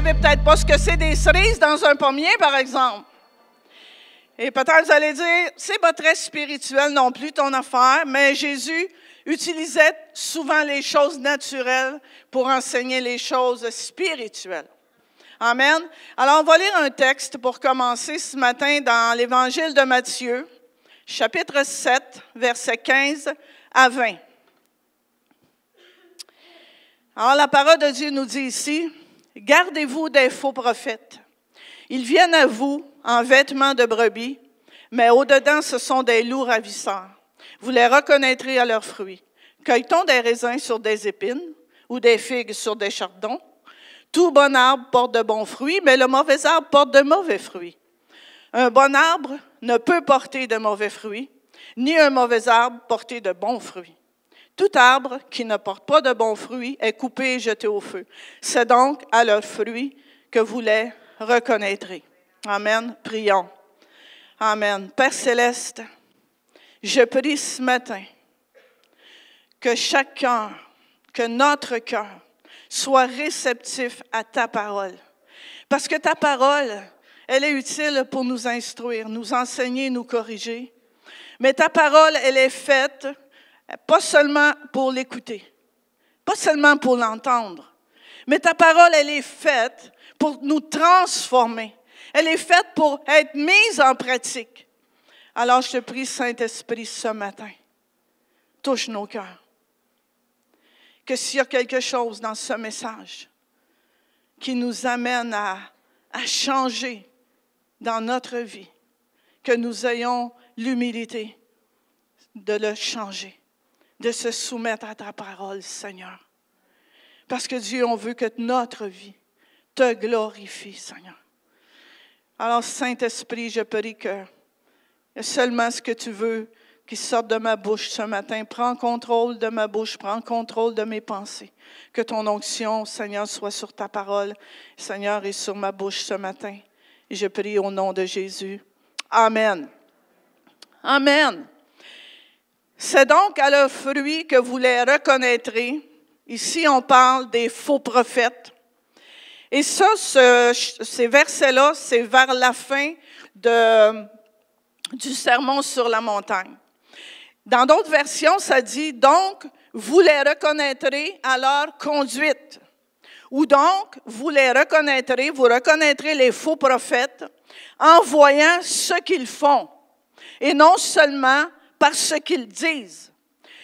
savez peut-être pas ce que c'est des cerises dans un pommier, par exemple. Et peut-être vous allez dire, c'est pas très spirituel non plus ton affaire, mais Jésus utilisait souvent les choses naturelles pour enseigner les choses spirituelles. Amen. Alors, on va lire un texte pour commencer ce matin dans l'Évangile de Matthieu, chapitre 7, versets 15 à 20. Alors, la parole de Dieu nous dit ici, « Gardez-vous des faux prophètes. Ils viennent à vous en vêtements de brebis, mais au-dedans, ce sont des loups ravisseurs. Vous les reconnaîtrez à leurs fruits. Cueille-t-on des raisins sur des épines ou des figues sur des chardons? Tout bon arbre porte de bons fruits, mais le mauvais arbre porte de mauvais fruits. Un bon arbre ne peut porter de mauvais fruits, ni un mauvais arbre porter de bons fruits. Tout arbre qui ne porte pas de bons fruits est coupé et jeté au feu. C'est donc à leurs fruits que vous les reconnaîtrez. » Amen. Prions. Amen. Père Céleste, je prie ce matin que chaque cœur, que notre cœur soit réceptif à ta parole. Parce que ta parole, elle est utile pour nous instruire, nous enseigner, nous corriger. Mais ta parole, elle est faite pas seulement pour l'écouter, pas seulement pour l'entendre, mais ta parole, elle est faite pour nous transformer. Elle est faite pour être mise en pratique. Alors, je te prie, Saint-Esprit, ce matin, touche nos cœurs. Que s'il y a quelque chose dans ce message qui nous amène à changer dans notre vie, que nous ayons l'humilité de le changer, de se soumettre à ta parole, Seigneur. Parce que Dieu, on veut que notre vie te glorifie, Seigneur. Alors, Saint-Esprit, je prie que seulement ce que tu veux qui sorte de ma bouche ce matin. Prends contrôle de ma bouche, prends contrôle de mes pensées. Que ton onction, Seigneur, soit sur ta parole, Seigneur, et sur ma bouche ce matin. Et je prie au nom de Jésus. Amen. Amen. C'est donc à leurs fruits que vous les reconnaîtrez. Ici, on parle des faux prophètes. Et ça, ces versets-là, c'est vers la fin du sermon sur la montagne. Dans d'autres versions, ça dit « Donc, vous les reconnaîtrez à leur conduite. » Ou donc, vous reconnaîtrez les faux prophètes en voyant ce qu'ils font, et non seulement par ce qu'ils disent.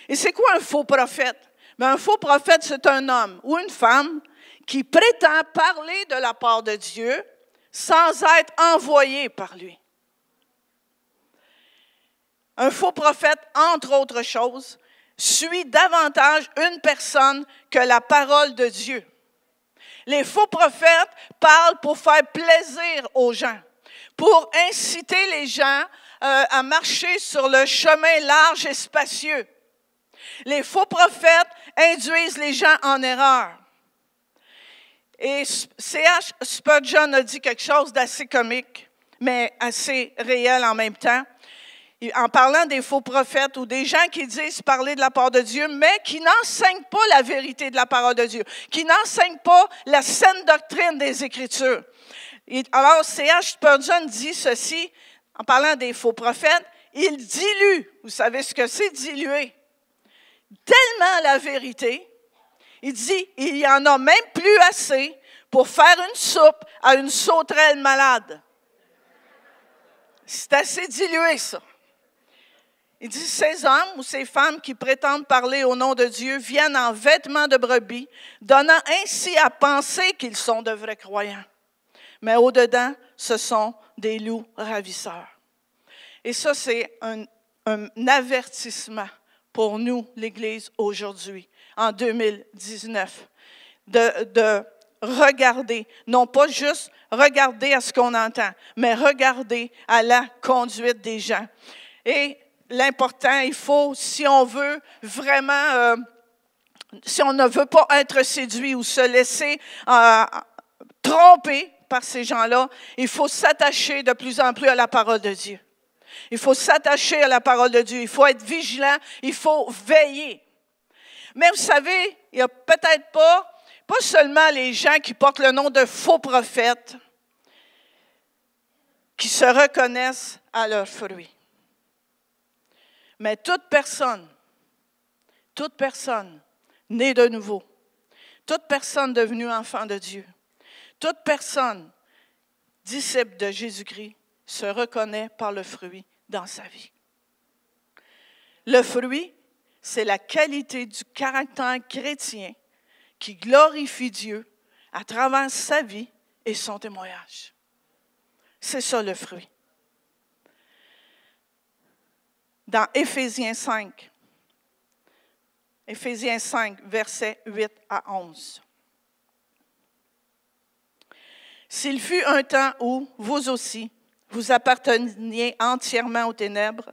Et c'est quoi un faux prophète? Un faux prophète, c'est un homme ou une femme qui prétend parler de la part de Dieu sans être envoyé par lui. Un faux prophète, entre autres choses, suit davantage une personne que la parole de Dieu. Les faux prophètes parlent pour faire plaisir aux gens, pour inciter les gens à marcher sur le chemin large et spacieux. Les faux prophètes induisent les gens en erreur. Et C.H. Spurgeon a dit quelque chose d'assez comique, mais assez réel en même temps. En parlant des faux prophètes ou des gens qui disent parler de la part de Dieu, mais qui n'enseignent pas la vérité de la parole de Dieu, qui n'enseignent pas la saine doctrine des Écritures. Alors, C.H. Spurgeon dit ceci, en parlant des faux prophètes, il dilue, vous savez ce que c'est diluer, tellement la vérité, il dit, il n'y en a même plus assez pour faire une soupe à une sauterelle malade. C'est assez dilué, ça. Il dit, ces hommes ou ces femmes qui prétendent parler au nom de Dieu viennent en vêtements de brebis, donnant ainsi à penser qu'ils sont de vrais croyants. Mais au-dedans, ce sont des loups ravisseurs. Et ça, c'est un avertissement pour nous, l'Église, aujourd'hui, en 2019, de regarder, non pas juste regarder à ce qu'on entend, mais regarder à la conduite des gens. Et l'important, il faut, si on veut vraiment, si on ne veut pas être séduit ou se laisser tromper par ces gens-là, il faut s'attacher de plus en plus à la parole de Dieu. Il faut s'attacher à la parole de Dieu. Il faut être vigilant. Il faut veiller. Mais vous savez, il n'y a peut-être pas pas seulement les gens qui portent le nom de faux prophètes, qui se reconnaissent à leurs fruits. Mais toute personne née de nouveau, toute personne devenue enfant de Dieu, toute personne disciple de Jésus-Christ se reconnaît par le fruit dans sa vie. Le fruit, c'est la qualité du caractère chrétien qui glorifie Dieu à travers sa vie et son témoignage. C'est ça le fruit. Dans Éphésiens 5, versets 8 à 11. S'il fut un temps où, vous aussi, vous apparteniez entièrement aux ténèbres,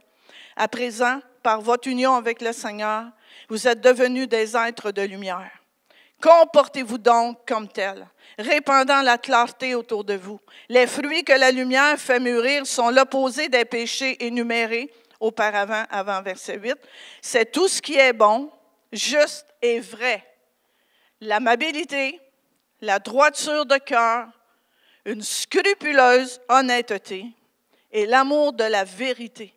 à présent, par votre union avec le Seigneur, vous êtes devenus des êtres de lumière. Comportez-vous donc comme tels, répandant la clarté autour de vous. Les fruits que la lumière fait mûrir sont l'opposé des péchés énumérés auparavant, avant verset 8. C'est tout ce qui est bon, juste et vrai. L'amabilité, la droiture de cœur, une scrupuleuse honnêteté et l'amour de la vérité.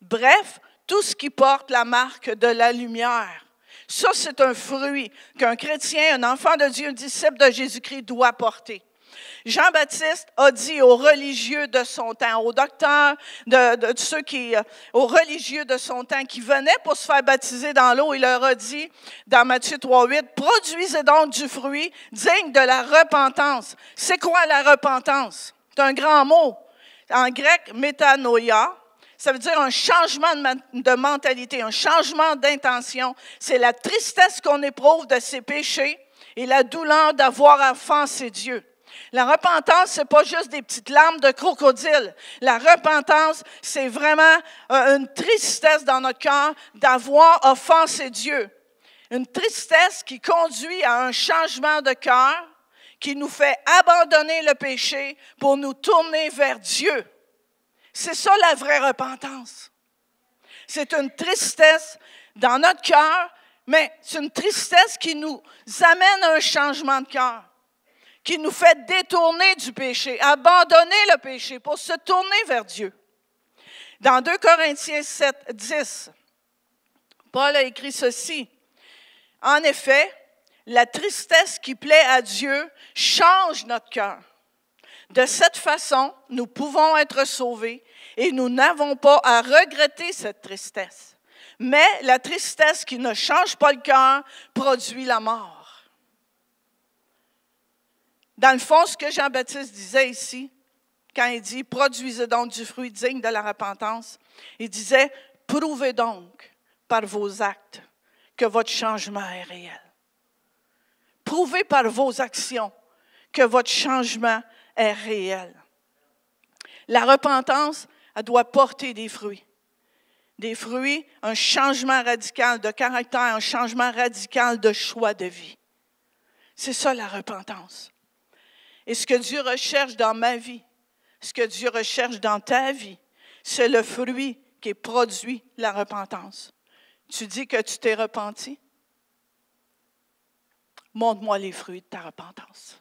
Bref, tout ce qui porte la marque de la lumière. Ça, c'est un fruit qu'un chrétien, un enfant de Dieu, un disciple de Jésus-Christ doit porter. Jean-Baptiste a dit aux religieux de son temps, aux docteurs, aux religieux de son temps qui venaient pour se faire baptiser dans l'eau, il leur a dit, dans Matthieu 3,8, « Produisez donc du fruit digne de la repentance. » C'est quoi la repentance? C'est un grand mot. En grec, métanoïa. Ça veut dire un changement de mentalité, un changement d'intention. C'est la tristesse qu'on éprouve de ses péchés et la douleur d'avoir offensé Dieu. La repentance, ce n'est pas juste des petites larmes de crocodile. La repentance, c'est vraiment une tristesse dans notre cœur d'avoir offensé Dieu. Une tristesse qui conduit à un changement de cœur, qui nous fait abandonner le péché pour nous tourner vers Dieu. C'est ça la vraie repentance. C'est une tristesse dans notre cœur, mais c'est une tristesse qui nous amène à un changement de cœur, qui nous fait détourner du péché, abandonner le péché pour se tourner vers Dieu. Dans 2 Corinthiens 7, 10, Paul a écrit ceci. En effet, la tristesse qui plaît à Dieu change notre cœur. De cette façon, nous pouvons être sauvés et nous n'avons pas à regretter cette tristesse. Mais la tristesse qui ne change pas le cœur produit la mort. Dans le fond, ce que Jean-Baptiste disait ici, quand il dit « Produisez donc du fruit digne de la repentance », il disait « Prouvez donc par vos actes que votre changement est réel. Prouvez par vos actions que votre changement est réel. » La repentance, elle doit porter des fruits. Des fruits, un changement radical de caractère, un changement radical de choix de vie. C'est ça la repentance. Et ce que Dieu recherche dans ma vie, ce que Dieu recherche dans ta vie, c'est le fruit qui est produit la repentance. Tu dis que tu t'es repenti? Montre-moi les fruits de ta repentance.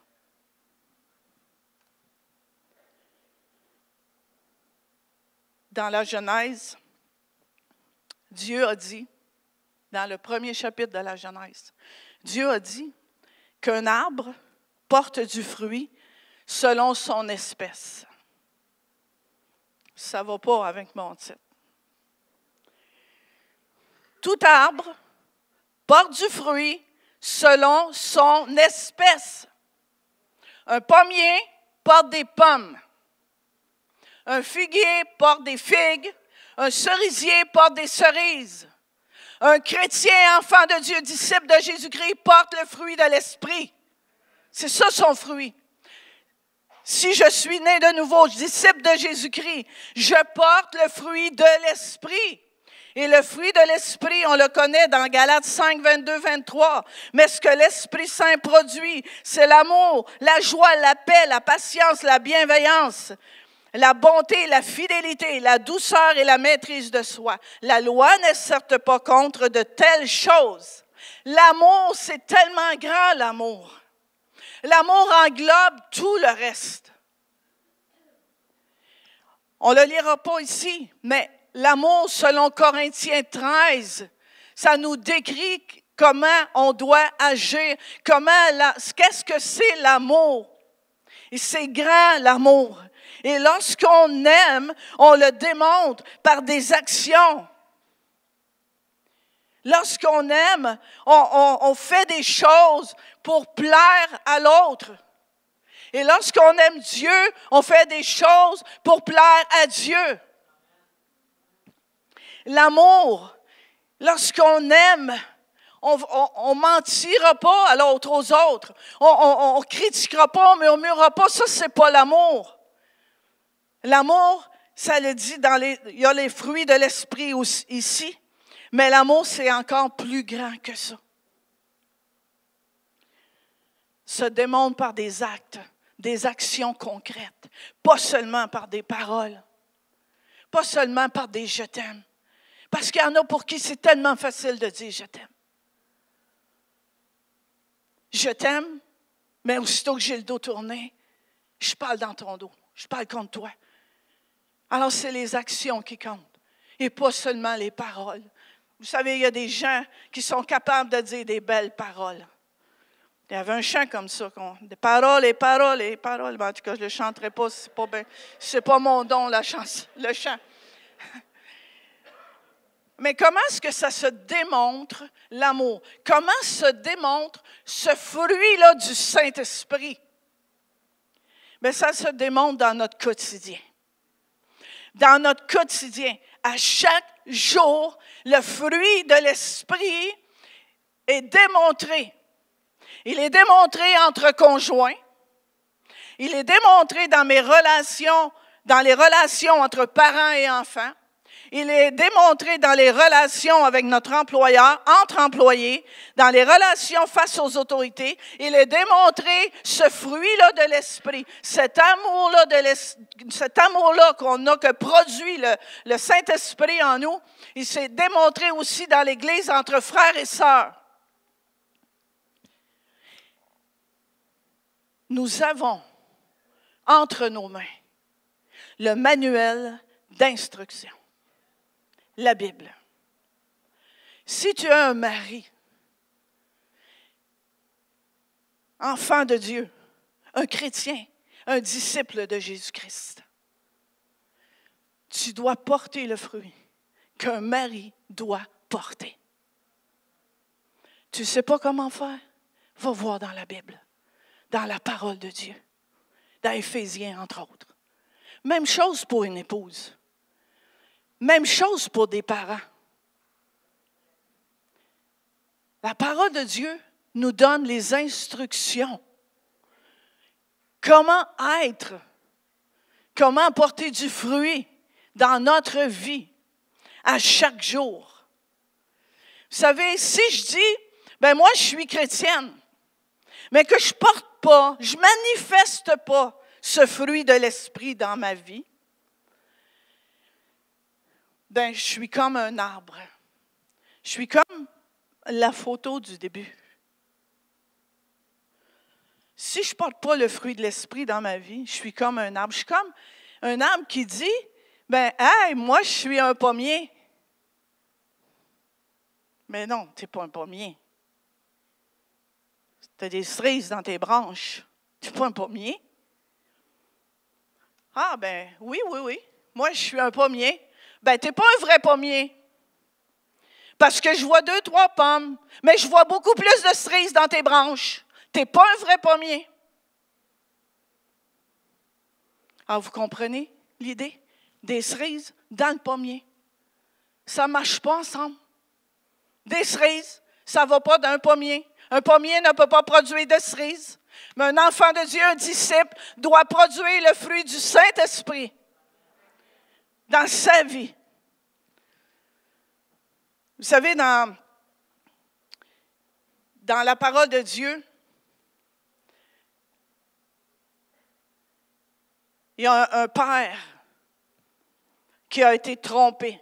Dans la Genèse, Dieu a dit, dans le premier chapitre de la Genèse, Dieu a dit qu'un arbre porte du fruit selon son espèce. Ça ne va pas avec mon titre. Tout arbre porte du fruit selon son espèce. Un pommier porte des pommes. Un figuier porte des figues. Un cerisier porte des cerises. Un chrétien, enfant de Dieu, disciple de Jésus-Christ, porte le fruit de l'Esprit. C'est ça son fruit. Si je suis né de nouveau, disciple de Jésus-Christ, je porte le fruit de l'Esprit. Et le fruit de l'Esprit, on le connaît dans Galates 5, 22, 23. Mais ce que l'Esprit Saint produit, c'est l'amour, la joie, la paix, la patience, la bienveillance, la bonté, la fidélité, la douceur et la maîtrise de soi. La loi n'est certes pas contre de telles choses. L'amour, c'est tellement grand, l'amour. L'amour englobe tout le reste. On ne le lira pas ici, mais l'amour, selon Corinthiens 13, ça nous décrit comment on doit agir, qu'est-ce que c'est l'amour. Et c'est grand, l'amour. Et lorsqu'on aime, on le démontre par des actions. Lorsqu'on aime, on fait des choses pour plaire à l'autre. Et lorsqu'on aime Dieu, on fait des choses pour plaire à Dieu. L'amour, lorsqu'on aime, on mentira pas à l'autre, aux autres. On critiquera pas, on murmurera pas. Ça, c'est pas l'amour. L'amour, ça le dit il y a les fruits de l'esprit aussi, ici. Mais l'amour, c'est encore plus grand que ça. Se démontre par des actes, des actions concrètes, pas seulement par des paroles, pas seulement par des « je t'aime ». Parce qu'il y en a pour qui c'est tellement facile de dire « je t'aime ». Je t'aime, mais aussitôt que j'ai le dos tourné, je parle dans ton dos, je parle contre toi. Alors, c'est les actions qui comptent et pas seulement les paroles. Vous savez, il y a des gens qui sont capables de dire des belles paroles. Il y avait un chant comme ça, des paroles et paroles et paroles. Ben, en tout cas, je ne le chanterai pas, c'est pas mon don, le chant. Mais comment est-ce que ça se démontre, l'amour? Comment se démontre ce fruit-là du Saint-Esprit? Bien, ça se démontre dans notre quotidien. Dans notre quotidien, à chaque jour, le fruit de l'Esprit est démontré. Il est démontré entre conjoints. Il est démontré dans les relations entre parents et enfants. Il est démontré dans les relations avec notre employeur, entre employés, dans les relations face aux autorités. Il est démontré ce fruit-là de l'Esprit, cet amour-là qu'on a, que produit le Saint-Esprit en nous. Il s'est démontré aussi dans l'Église entre frères et sœurs. Nous avons entre nos mains le manuel d'instruction. La Bible. Si tu as un mari, enfant de Dieu, un chrétien, un disciple de Jésus-Christ, tu dois porter le fruit qu'un mari doit porter. Tu ne sais pas comment faire? Va voir dans la Bible, dans la parole de Dieu, dans Éphésiens entre autres. Même chose pour une épouse. Même chose pour des parents. La parole de Dieu nous donne les instructions. Comment être, comment porter du fruit dans notre vie à chaque jour. Vous savez, si je dis, ben moi je suis chrétienne, mais que je ne porte pas, je ne manifeste pas ce fruit de l'Esprit dans ma vie, ben, je suis comme un arbre. Je suis comme la photo du début. Si je ne porte pas le fruit de l'Esprit dans ma vie, je suis comme un arbre. Je suis comme un arbre qui dit, ben, hey, moi, je suis un pommier. Mais non, tu n'es pas un pommier. Tu as des cerises dans tes branches. Tu n'es pas un pommier. Ah, ben, oui. Moi, je suis un pommier. Ben, tu n'es pas un vrai pommier. Parce que je vois 2, 3 pommes, mais je vois beaucoup plus de cerises dans tes branches. Tu n'es pas un vrai pommier. Alors, vous comprenez l'idée? Des cerises dans le pommier. Ça ne marche pas ensemble. Des cerises, ça ne va pas d'un pommier. Un pommier ne peut pas produire de cerises. Mais un enfant de Dieu, un disciple, doit produire le fruit du Saint-Esprit dans sa vie. Vous savez, dans la parole de Dieu, il y a un père qui a été trompé.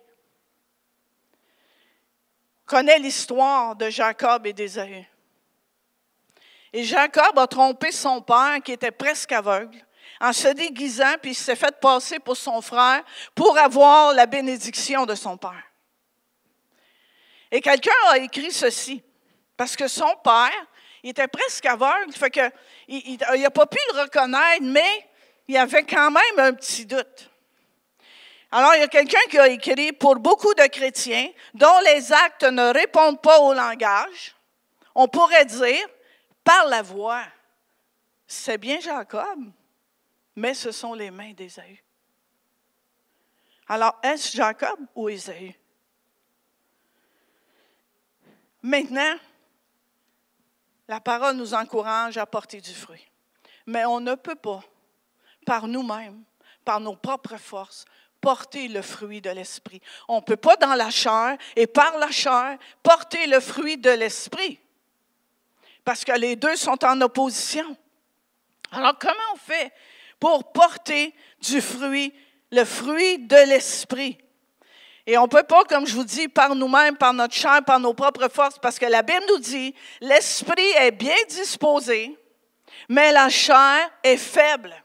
On connaît l'histoire de Jacob et d'Ésaü. Et Jacob a trompé son père, qui était presque aveugle, en se déguisant, puis il s'est fait passer pour son frère pour avoir la bénédiction de son père. Et quelqu'un a écrit ceci, parce que son père, il était presque aveugle, fait que il n'a pas pu le reconnaître, mais il avait quand même un petit doute. Alors, il y a quelqu'un qui a écrit, pour beaucoup de chrétiens dont les actes ne répondent pas au langage, on pourrait dire, par la voix, c'est bien Jacob, mais ce sont les mains d'Ésaü. Alors, est-ce Jacob ou Ésaü? Maintenant, la parole nous encourage à porter du fruit. Mais on ne peut pas, par nous-mêmes, par nos propres forces, porter le fruit de l'Esprit. On ne peut pas dans la chair et par la chair porter le fruit de l'Esprit. Parce que les deux sont en opposition. Alors, comment on fait pour porter du fruit, le fruit de l'Esprit? Et on ne peut pas, comme je vous dis, par nous-mêmes, par notre chair, par nos propres forces, parce que la Bible nous dit, l'Esprit est bien disposé, mais la chair est faible.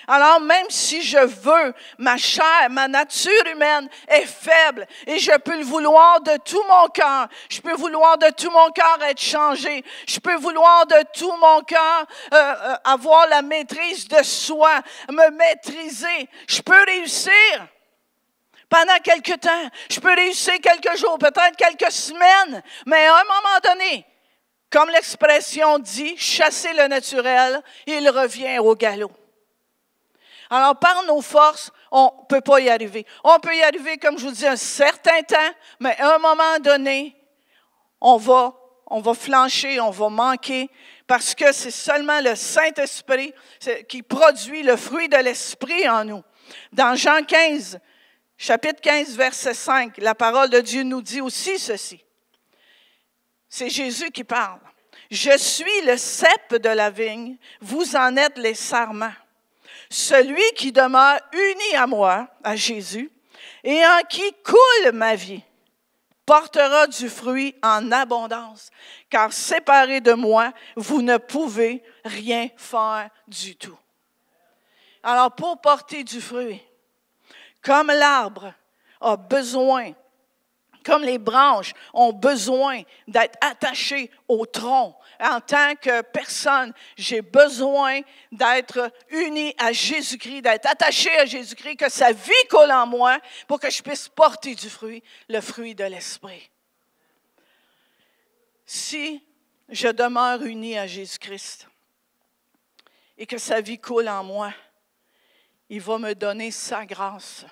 Alors, même si je veux, ma chair, ma nature humaine est faible et je peux le vouloir de tout mon cœur. Je peux vouloir de tout mon cœur être changé. Je peux vouloir de tout mon cœur avoir la maîtrise de soi, me maîtriser. Je peux réussir pendant quelques temps. Je peux réussir quelques jours, peut-être quelques semaines. Mais à un moment donné, comme l'expression dit, chasser le naturel, il revient au galop. Alors, par nos forces, on ne peut pas y arriver. On peut y arriver, comme je vous dis, un certain temps, mais à un moment donné, on va flancher, on va manquer, parce que c'est seulement le Saint-Esprit qui produit le fruit de l'Esprit en nous. Dans Jean 15, chapitre 15, verset 5, la parole de Dieu nous dit aussi ceci. C'est Jésus qui parle. « Je suis le cep de la vigne, vous en êtes les sarments. Celui qui demeure uni à moi, à Jésus, et en qui coule ma vie, portera du fruit en abondance, car séparé de moi, vous ne pouvez rien faire du tout. » Alors, pour porter du fruit, comme l'arbre a besoin, comme les branches ont besoin d'être attachées au tronc, en tant que personne, j'ai besoin d'être uni à Jésus-Christ, d'être attaché à Jésus-Christ, que sa vie coule en moi pour que je puisse porter du fruit, le fruit de l'Esprit. Si je demeure uni à Jésus-Christ et que sa vie coule en moi, il va me donner sa grâce.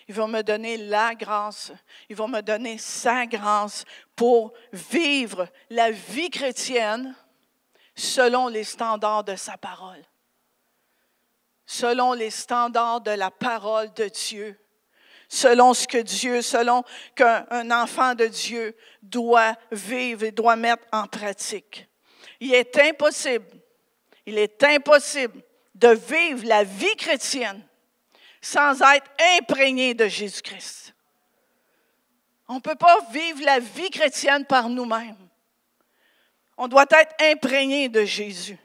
Il va me donner la grâce. Il va me donner sa grâce pour vivre la vie chrétienne selon les standards de sa parole. Selon les standards de la parole de Dieu. Selon qu'un enfant de Dieu doit vivre et doit mettre en pratique. Il est impossible de vivre la vie chrétienne sans être imprégné de Jésus-Christ. On ne peut pas vivre la vie chrétienne par nous-mêmes. On doit être imprégné de Jésus.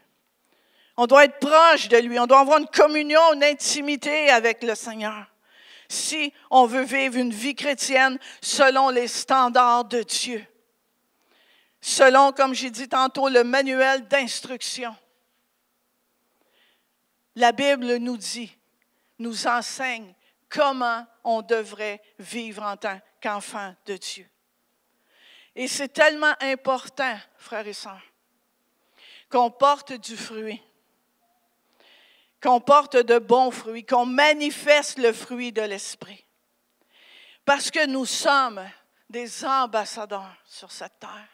On doit être proche de lui. On doit avoir une communion, une intimité avec le Seigneur. Si on veut vivre une vie chrétienne selon les standards de Dieu. Selon, comme j'ai dit tantôt, le manuel d'instruction. La Bible nous enseigne comment on devrait vivre en tant qu'enfant de Dieu. Et c'est tellement important, frères et sœurs, qu'on porte du fruit, qu'on porte de bons fruits, qu'on manifeste le fruit de l'Esprit. Parce que nous sommes des ambassadeurs sur cette terre.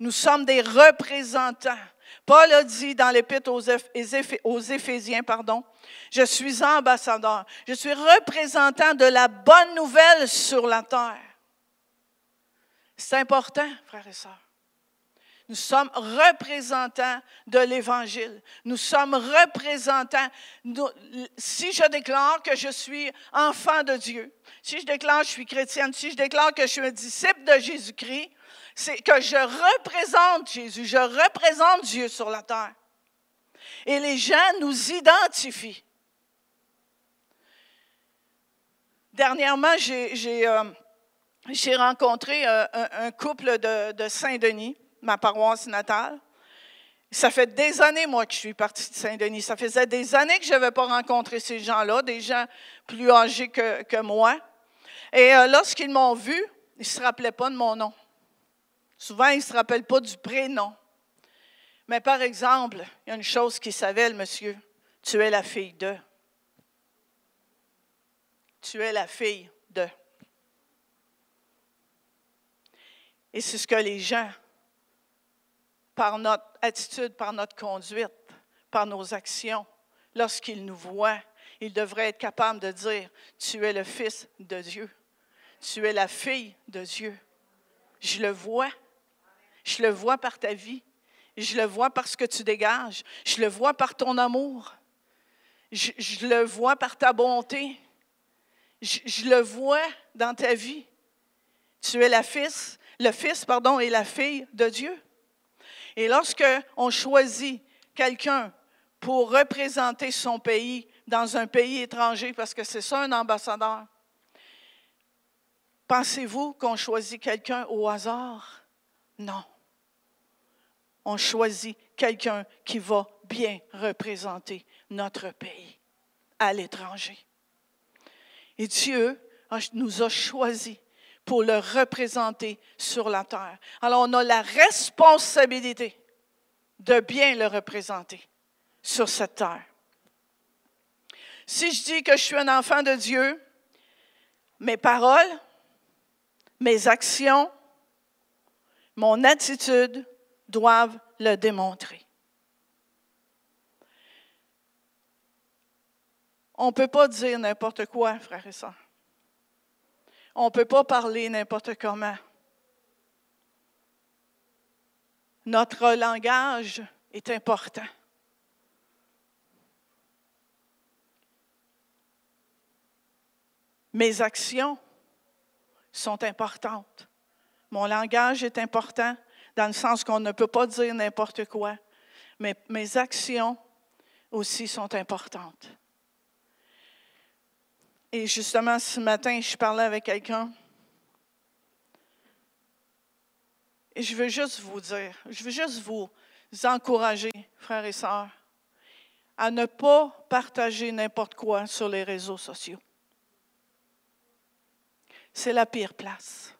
Nous sommes des représentants. Paul a dit dans l'Épître aux Éphésiens, je suis ambassadeur, je suis représentant de la bonne nouvelle sur la terre. C'est important, frères et sœurs. Nous sommes représentants de l'Évangile. Nous sommes représentants. Si je déclare que je suis enfant de Dieu, si je déclare que je suis chrétienne, si je déclare que je suis un disciple de Jésus-Christ, C'est que je représente Jésus, je représente Dieu sur la terre. Et les gens nous identifient. Dernièrement, j'ai rencontré un couple de Saint-Denis, ma paroisse natale. Ça fait des années, moi, que je suis partie de Saint-Denis. Ça faisait des années que je n'avais pas rencontré ces gens-là, des gens plus âgés que moi. Et lorsqu'ils m'ont vu, ils ne se rappelaient pas de mon nom. Souvent, ils ne se rappellent pas du prénom. Mais par exemple, il y a une chose qu'ils savaient, le monsieur. Tu es la fille de. Tu es la fille de. Et c'est ce que les gens, par notre attitude, par notre conduite, par nos actions, lorsqu'ils nous voient, ils devraient être capables de dire, tu es le Fils de Dieu. Tu es la fille de Dieu. Je le vois. Je le vois par ta vie. Je le vois par ce que tu dégages. Je le vois par ton amour. Je le vois par ta bonté. Je le vois dans ta vie. Tu es le fils et la fille de Dieu. Et lorsque on choisit quelqu'un pour représenter son pays dans un pays étranger, parce que c'est ça un ambassadeur, pensez-vous qu'on choisit quelqu'un au hasard? Non. On choisit quelqu'un qui va bien représenter notre pays à l'étranger. Et Dieu nous a choisis pour le représenter sur la terre. Alors, on a la responsabilité de bien le représenter sur cette terre. Si je dis que je suis un enfant de Dieu, mes paroles, mes actions, mon attitude doivent le démontrer. On ne peut pas dire n'importe quoi, frères et sœurs. On ne peut pas parler n'importe comment. Notre langage est important. Mes actions sont importantes. Mon langage est important dans le sens qu'on ne peut pas dire n'importe quoi. Mais mes actions aussi sont importantes. Et justement, ce matin, je parlais avec quelqu'un. Et je veux juste vous dire, je veux juste vous encourager, frères et sœurs, à ne pas partager n'importe quoi sur les réseaux sociaux. C'est la pire place.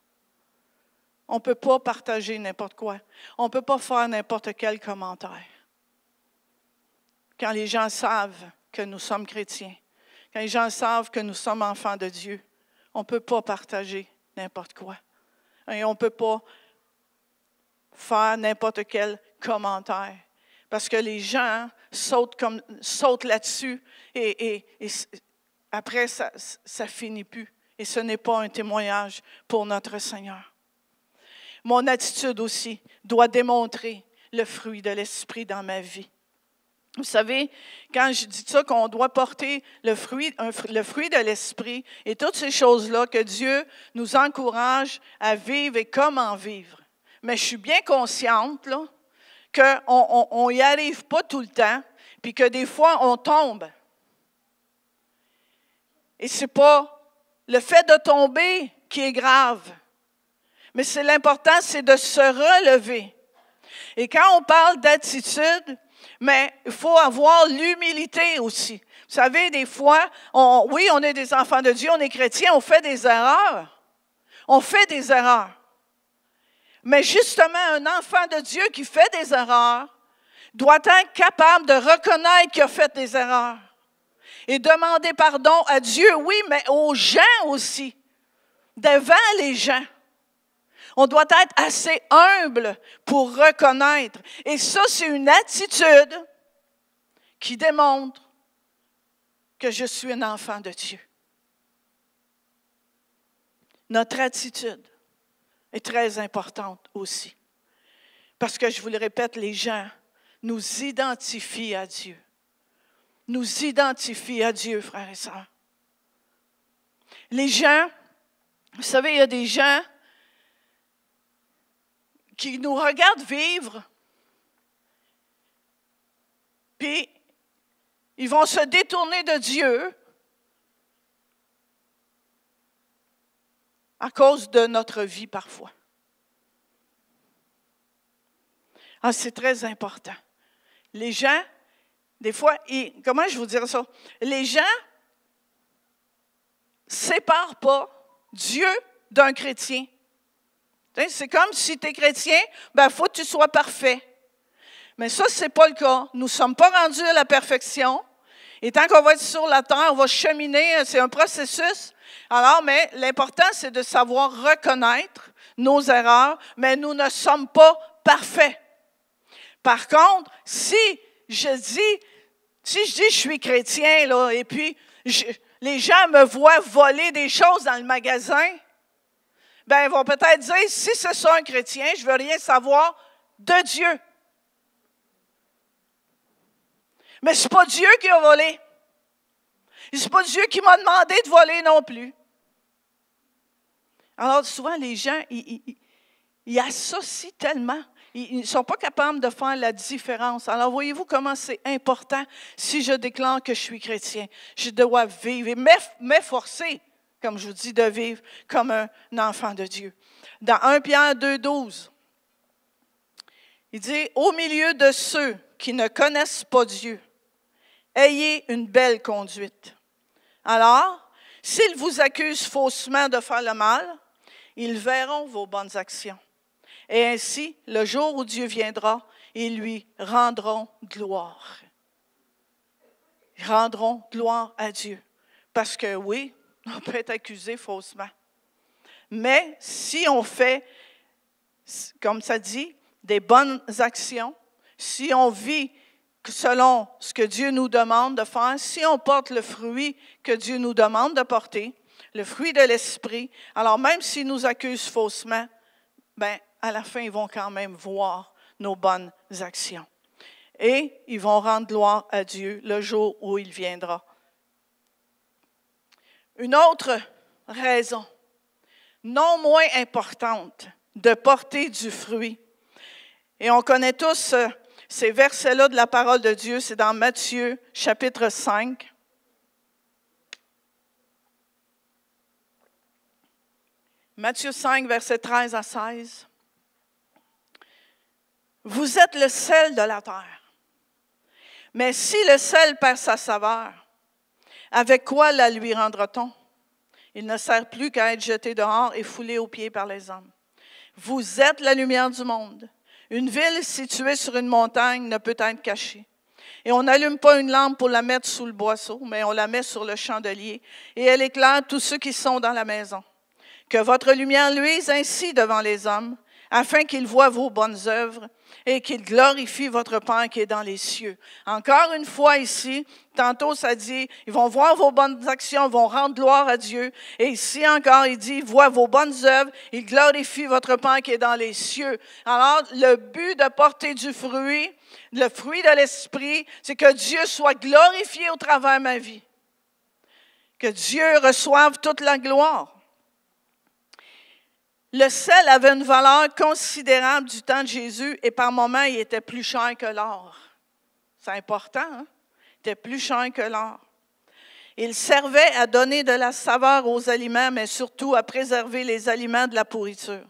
On ne peut pas partager n'importe quoi. On ne peut pas faire n'importe quel commentaire. Quand les gens savent que nous sommes chrétiens, quand les gens savent que nous sommes enfants de Dieu, on ne peut pas partager n'importe quoi. Et on ne peut pas faire n'importe quel commentaire. Parce que les gens sautent là-dessus et après, ça ne finit plus. Et ce n'est pas un témoignage pour notre Seigneur. Mon attitude aussi doit démontrer le fruit de l'Esprit dans ma vie. Vous savez, quand je dis ça, qu'on doit porter le fruit de l'Esprit et toutes ces choses-là que Dieu nous encourage à vivre et comment vivre. Mais je suis bien consciente là, qu'on n'y arrive pas tout le temps, puis que des fois, on tombe. Et ce n'est pas le fait de tomber qui est grave. Mais l'important, c'est de se relever. Et quand on parle d'attitude, mais il faut avoir l'humilité aussi. Vous savez, des fois, on est des enfants de Dieu, on est chrétiens, on fait des erreurs. On fait des erreurs. Mais justement, un enfant de Dieu qui fait des erreurs doit être capable de reconnaître qu'il a fait des erreurs. Et demander pardon à Dieu, oui, mais aux gens aussi, devant les gens. On doit être assez humble pour reconnaître. Et ça, c'est une attitude qui démontre que je suis un enfant de Dieu. Notre attitude est très importante aussi. Parce que, je vous le répète, les gens nous identifient à Dieu. Nous identifient à Dieu, frères et sœurs. Les gens, vous savez, il y a des gens, qui nous regardent vivre, puis ils vont se détourner de Dieu à cause de notre vie parfois. Ah, c'est très important. Les gens, des fois, comment je vous dirais ça? Les gens ne séparent pas Dieu d'un chrétien. C'est comme si tu es chrétien, il faut que tu sois parfait. Mais ça, ce n'est pas le cas. Nous ne sommes pas rendus à la perfection. Et tant qu'on va être sur la terre, on va cheminer, c'est un processus. Alors, mais l'important, c'est de savoir reconnaître nos erreurs, mais nous ne sommes pas parfaits. Par contre, si je dis je suis chrétien, là, et puis les gens me voient voler des choses dans le magasin, ils vont peut-être dire, si c'est ça un chrétien, je ne veux rien savoir de Dieu. Mais ce n'est pas Dieu qui a volé. Ce n'est pas Dieu qui m'a demandé de voler non plus. Alors, souvent, les gens, ils associent tellement. Ils ne sont pas capables de faire la différence. Alors, voyez-vous comment c'est important si je déclare que je suis chrétien. Je dois vivre et m'efforcer, comme je vous dis, de vivre comme un enfant de Dieu. Dans 1 Pierre 2,12, il dit, « Au milieu de ceux qui ne connaissent pas Dieu, ayez une belle conduite. Alors, s'ils vous accusent faussement de faire le mal, ils verront vos bonnes actions. Et ainsi, le jour où Dieu viendra, ils lui rendront gloire. » Ils rendront gloire à Dieu. Parce que oui, on peut être accusé faussement. Mais si on fait, comme ça dit, des bonnes actions, si on vit selon ce que Dieu nous demande de faire, si on porte le fruit que Dieu nous demande de porter, le fruit de l'esprit, alors même s'ils nous accusent faussement, à la fin, ils vont quand même voir nos bonnes actions. Et ils vont rendre gloire à Dieu le jour où il viendra. Une autre raison, non moins importante, de porter du fruit. Et on connaît tous ces versets-là de la parole de Dieu, c'est dans Matthieu, chapitre 5. Matthieu 5, versets 13 à 16. « Vous êtes le sel de la terre. Mais si le sel perd sa saveur, avec quoi la lui rendra-t-on? Il ne sert plus qu'à être jeté dehors et foulé aux pieds par les hommes. Vous êtes la lumière du monde. Une ville située sur une montagne ne peut être cachée. Et on n'allume pas une lampe pour la mettre sous le boisseau, mais on la met sur le chandelier, et elle éclaire tous ceux qui sont dans la maison. Que votre lumière luise ainsi devant les hommes, afin qu'ils voient vos bonnes œuvres et qu'ils glorifient votre Père qui est dans les cieux. » Encore une fois ici, tantôt ça dit, ils vont voir vos bonnes actions, vont rendre gloire à Dieu. Et ici encore, il dit, ils voient vos bonnes œuvres, ils glorifient votre Père qui est dans les cieux. Alors, le but de porter du fruit, le fruit de l'esprit, c'est que Dieu soit glorifié au travers de ma vie. Que Dieu reçoive toute la gloire. Le sel avait une valeur considérable du temps de Jésus et par moments, il était plus cher que l'or. C'est important, hein? Il était plus cher que l'or. Il servait à donner de la saveur aux aliments, mais surtout à préserver les aliments de la pourriture.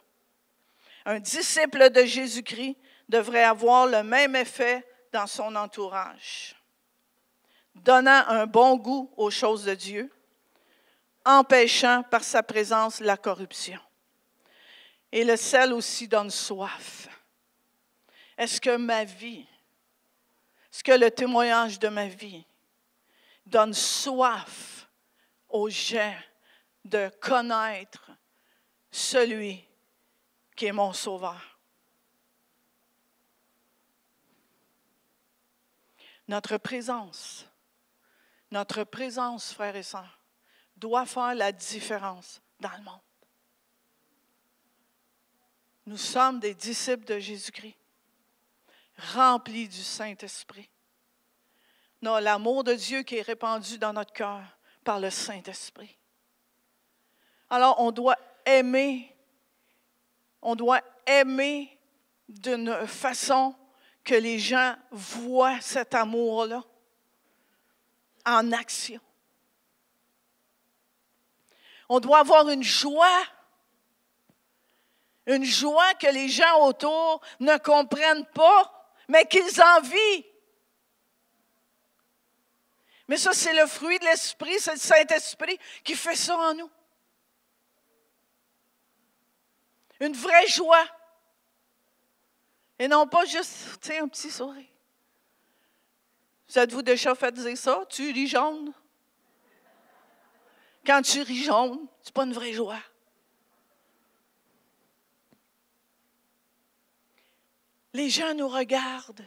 Un disciple de Jésus-Christ devrait avoir le même effet dans son entourage, donnant un bon goût aux choses de Dieu, empêchant par sa présence la corruption. Et le sel aussi donne soif. Est-ce que ma vie, est-ce que le témoignage de ma vie donne soif aux gens de connaître celui qui est mon sauveur? Notre présence, frères et sœurs, doit faire la différence dans le monde. Nous sommes des disciples de Jésus-Christ, remplis du Saint-Esprit. Nous avons l'amour de Dieu qui est répandu dans notre cœur par le Saint-Esprit. Alors, on doit aimer d'une façon que les gens voient cet amour-là en action. On doit avoir une joie que les gens autour ne comprennent pas, mais qu'ils envient. Mais ça, c'est le fruit de l'Esprit, c'est le Saint-Esprit qui fait ça en nous. Une vraie joie. Et non pas juste, tu sais, un petit sourire. Vous êtes-vous déjà fait dire ça? Tu ris jaune? Quand tu ris jaune, c'est pas une vraie joie. Les gens nous regardent.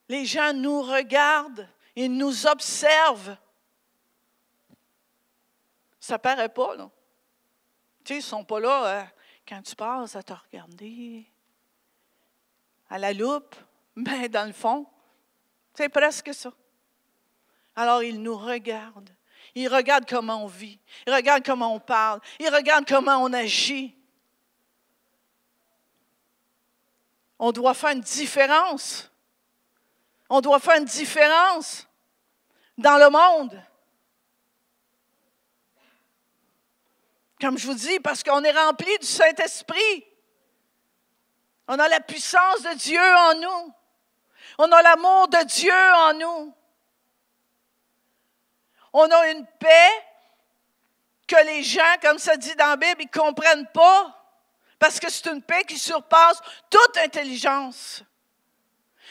Les gens nous regardent. Ils nous observent. Ça ne paraît pas, là. Tu sais, ils ne sont pas là quand tu passes à te regarder à la loupe, mais dans le fond, c'est presque ça. Alors, ils nous regardent. Ils regardent comment on vit. Ils regardent comment on parle. Ils regardent comment on agit. On doit faire une différence. On doit faire une différence dans le monde. Comme je vous dis, parce qu'on est rempli du Saint-Esprit. On a la puissance de Dieu en nous. On a l'amour de Dieu en nous. On a une paix que les gens, comme ça dit dans la Bible, ils ne comprennent pas. Parce que c'est une paix qui surpasse toute intelligence.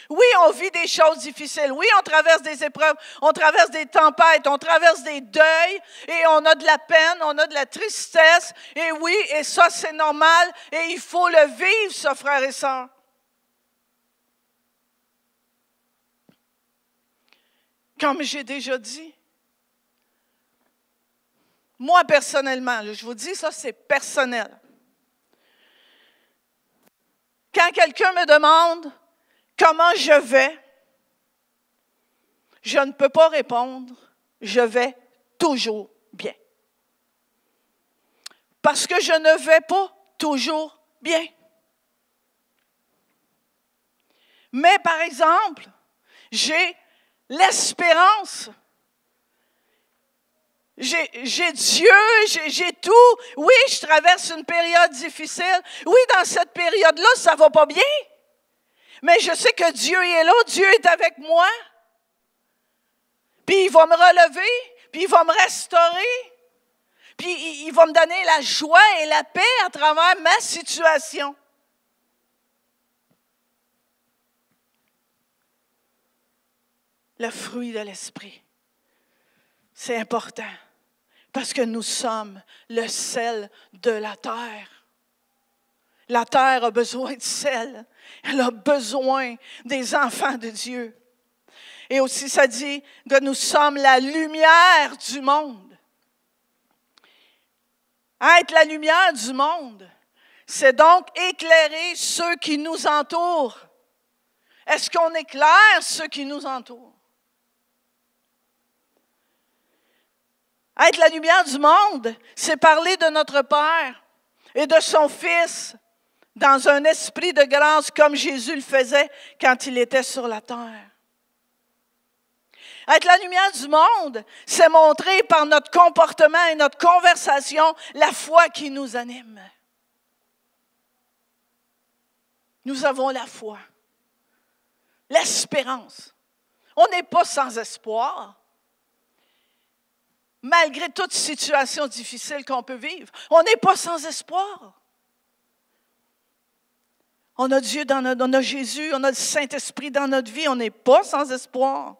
Oui, on vit des choses difficiles. Oui, on traverse des épreuves, on traverse des tempêtes, on traverse des deuils, et on a de la peine, on a de la tristesse. Et oui, et ça, c'est normal, et il faut le vivre, ça, frères et sœurs. Comme j'ai déjà dit, moi, personnellement, je vous dis, ça, c'est personnel. Quand quelqu'un me demande comment je vais, je ne peux pas répondre, je vais toujours bien. Parce que je ne vais pas toujours bien. Mais par exemple, j'ai l'espérance. J'ai Dieu, j'ai tout. Oui, je traverse une période difficile. Oui, dans cette période-là, ça ne va pas bien. Mais je sais que Dieu est là, Dieu est avec moi. Puis il va me relever, puis il va me restaurer. Puis il va me donner la joie et la paix à travers ma situation. Le fruit de l'Esprit, c'est important. Parce que nous sommes le sel de la terre. La terre a besoin de sel. Elle a besoin des enfants de Dieu. Et aussi, ça dit que nous sommes la lumière du monde. Être la lumière du monde, c'est donc éclairer ceux qui nous entourent. Est-ce qu'on éclaire ceux qui nous entourent? Être la lumière du monde, c'est parler de notre Père et de son Fils dans un esprit de grâce comme Jésus le faisait quand il était sur la terre. Être la lumière du monde, c'est montrer par notre comportement et notre conversation la foi qui nous anime. Nous avons la foi, l'espérance. On n'est pas sans espoir. Malgré toute situation difficile qu'on peut vivre, on n'est pas sans espoir. On a Dieu, on a Jésus, on a le Saint-Esprit dans notre vie, on n'est pas sans espoir.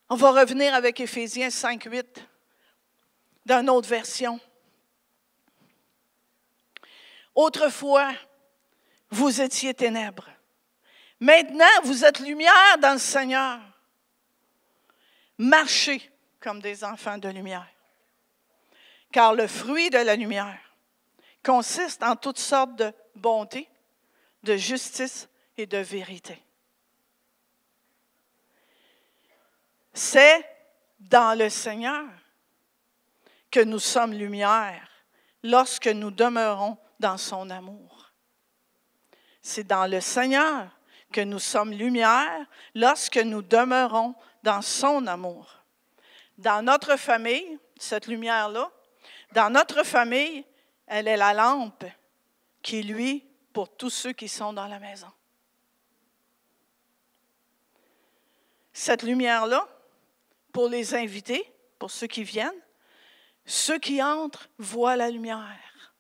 On va revenir avec Éphésiens 5:8, dans une autre version. Autrefois, vous étiez ténèbres. Maintenant, vous êtes lumière dans le Seigneur. Marchez comme des enfants de lumière. Car le fruit de la lumière consiste en toutes sortes de bonté, de justice et de vérité. C'est dans le Seigneur que nous sommes lumière lorsque nous demeurons dans son amour. C'est dans le Seigneur que nous sommes lumière lorsque nous demeurons dans son amour. Dans notre famille, cette lumière-là, dans notre famille, elle est la lampe qui luit pour tous ceux qui sont dans la maison. Cette lumière-là, pour les invités, pour ceux qui viennent, ceux qui entrent voient la lumière.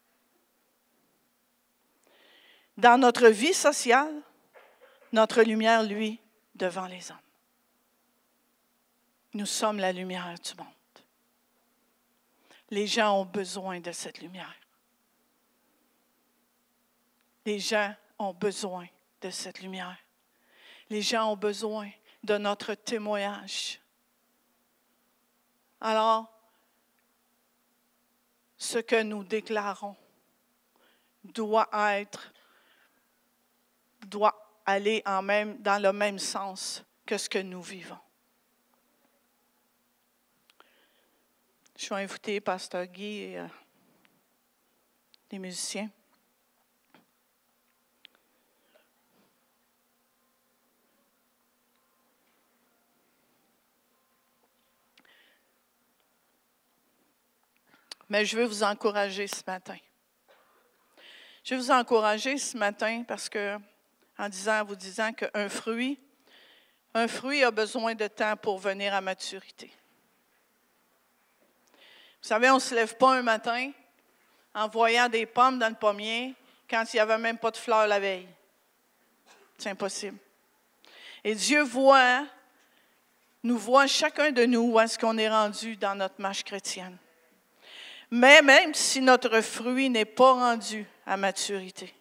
Dans notre vie sociale, notre lumière luit devant les hommes. Nous sommes la lumière du monde. Les gens ont besoin de cette lumière. Les gens ont besoin de cette lumière. Les gens ont besoin de notre témoignage. Alors, ce que nous déclarons doit aller dans le même sens que ce que nous vivons. Je vais inviter Pasteur Guy et les musiciens. Mais je veux vous encourager ce matin. Je veux vous encourager ce matin parce que, en vous disant qu'un fruit a besoin de temps pour venir à maturité. Vous savez, on ne se lève pas un matin en voyant des pommes dans le pommier quand il n'y avait même pas de fleurs la veille. C'est impossible. Et Dieu nous voit chacun de nous où est-ce qu'on est rendu dans notre marche chrétienne. Mais même si notre fruit n'est pas rendu à maturité,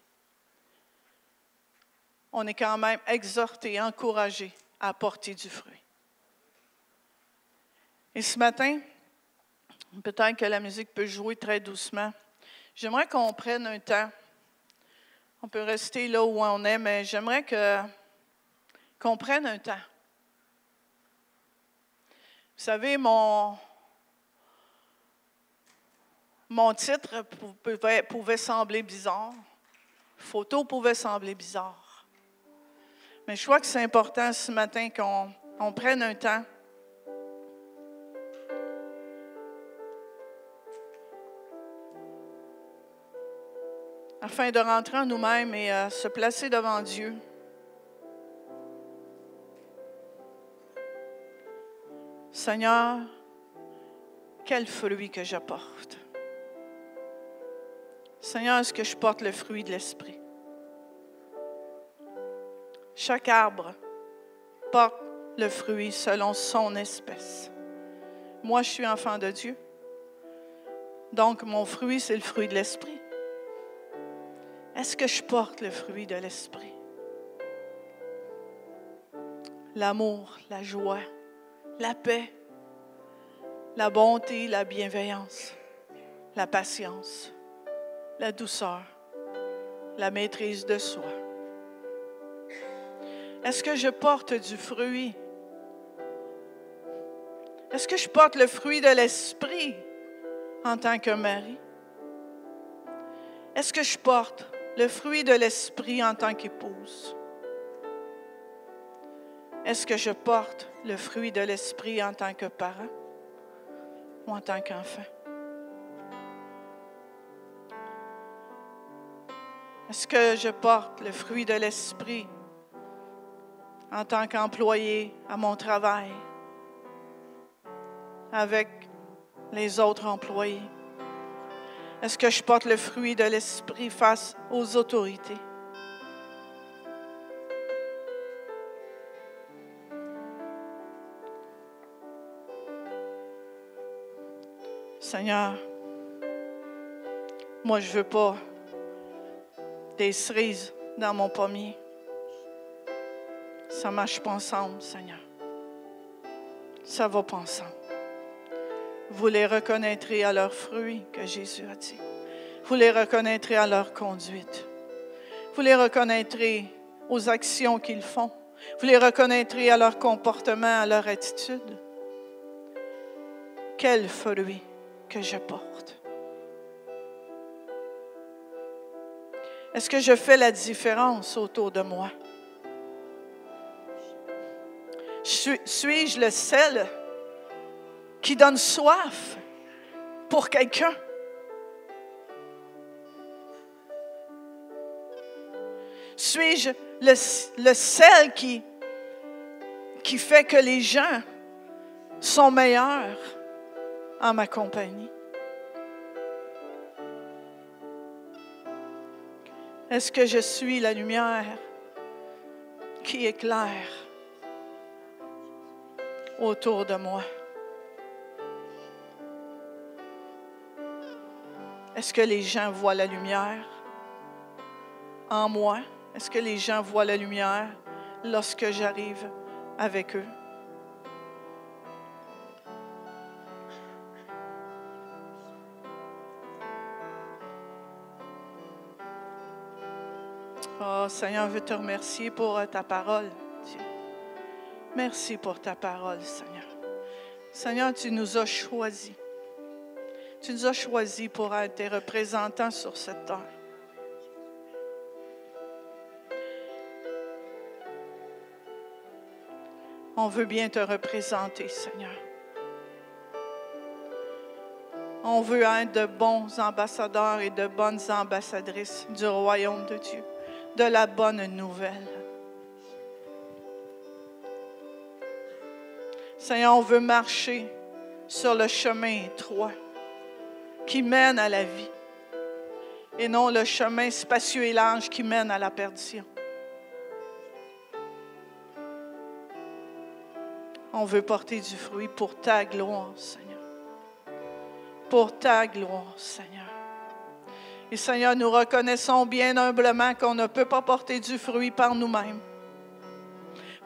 on est quand même exhorté, encouragé à porter du fruit. Et ce matin, peut-être que la musique peut jouer très doucement. J'aimerais qu'on prenne un temps. On peut rester là où on est, mais j'aimerais qu'on prenne un temps. Vous savez, mon titre pouvait sembler bizarre. Photo pouvait sembler bizarre. Mais je crois que c'est important ce matin qu'on prenne un temps afin de rentrer en nous-mêmes et se placer devant Dieu. Seigneur, quel fruit que j'apporte. Seigneur, est-ce que je porte le fruit de l'Esprit? Chaque arbre porte le fruit selon son espèce. Moi, je suis enfant de Dieu. Donc, mon fruit, c'est le fruit de l'Esprit. Est-ce que je porte le fruit de l'Esprit? L'amour, la joie, la paix, la bonté, la bienveillance, la patience, la douceur, la maîtrise de soi. Est-ce que je porte du fruit? Est-ce que je porte le fruit de l'Esprit en tant que mari? Est-ce que je porte le fruit de l'Esprit en tant qu'épouse? Est-ce que je porte le fruit de l'Esprit en tant que parent ou en tant qu'enfant? Est-ce que je porte le fruit de l'Esprit en tant qu'employé à mon travail avec les autres employés? Est-ce que je porte le fruit de l'Esprit face aux autorités? Seigneur, moi je ne veux pas des cerises dans mon pommier. Ça ne marche pas ensemble, Seigneur. Ça ne va pas ensemble. Vous les reconnaîtrez à leurs fruits, que Jésus a dit. Vous les reconnaîtrez à leur conduite. Vous les reconnaîtrez aux actions qu'ils font. Vous les reconnaîtrez à leur comportement, à leur attitude. Quel fruit que je porte. Est-ce que je fais la différence autour de moi? Suis-je le sel qui donne soif pour quelqu'un? Suis-je le sel qui fait que les gens sont meilleurs en ma compagnie? Est-ce que je suis la lumière qui éclaire autour de moi? Est-ce que les gens voient la lumière en moi? Est-ce que les gens voient la lumière lorsque j'arrive avec eux? Oh, Seigneur, je veux te remercier pour ta parole, Dieu. Merci pour ta parole, Seigneur. Seigneur, tu nous as choisis. Tu nous as choisis pour être tes représentants sur cette terre. On veut bien te représenter, Seigneur. On veut être de bons ambassadeurs et de bonnes ambassadrices du royaume de Dieu, de la bonne nouvelle. Seigneur, on veut marcher sur le chemin étroit qui mène à la vie et non le chemin spacieux et large qui mène à la perdition. On veut porter du fruit pour ta gloire, Seigneur. Pour ta gloire, Seigneur. Et Seigneur, nous reconnaissons bien humblement qu'on ne peut pas porter du fruit par nous-mêmes,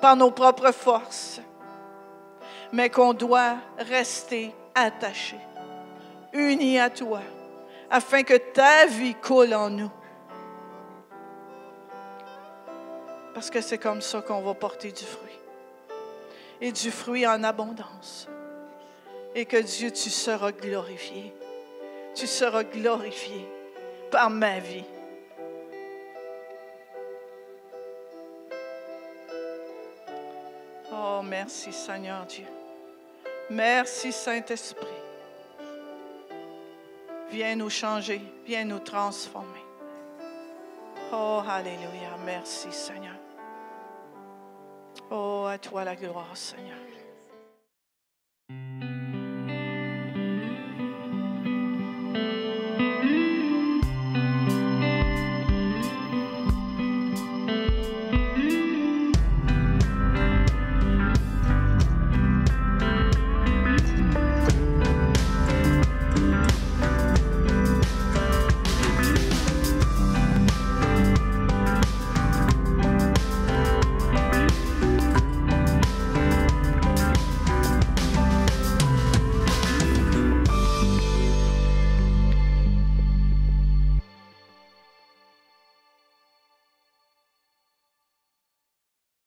par nos propres forces, mais qu'on doit rester attachés, unis à toi, afin que ta vie coule en nous. Parce que c'est comme ça qu'on va porter du fruit. Et du fruit en abondance. Et que Dieu, tu seras glorifié. Tu seras glorifié par ma vie. Oh, merci Seigneur Dieu. Merci Saint-Esprit. Viens nous changer, viens nous transformer. Oh, alléluia. Merci Seigneur. Oh, à toi la gloire, Seigneur.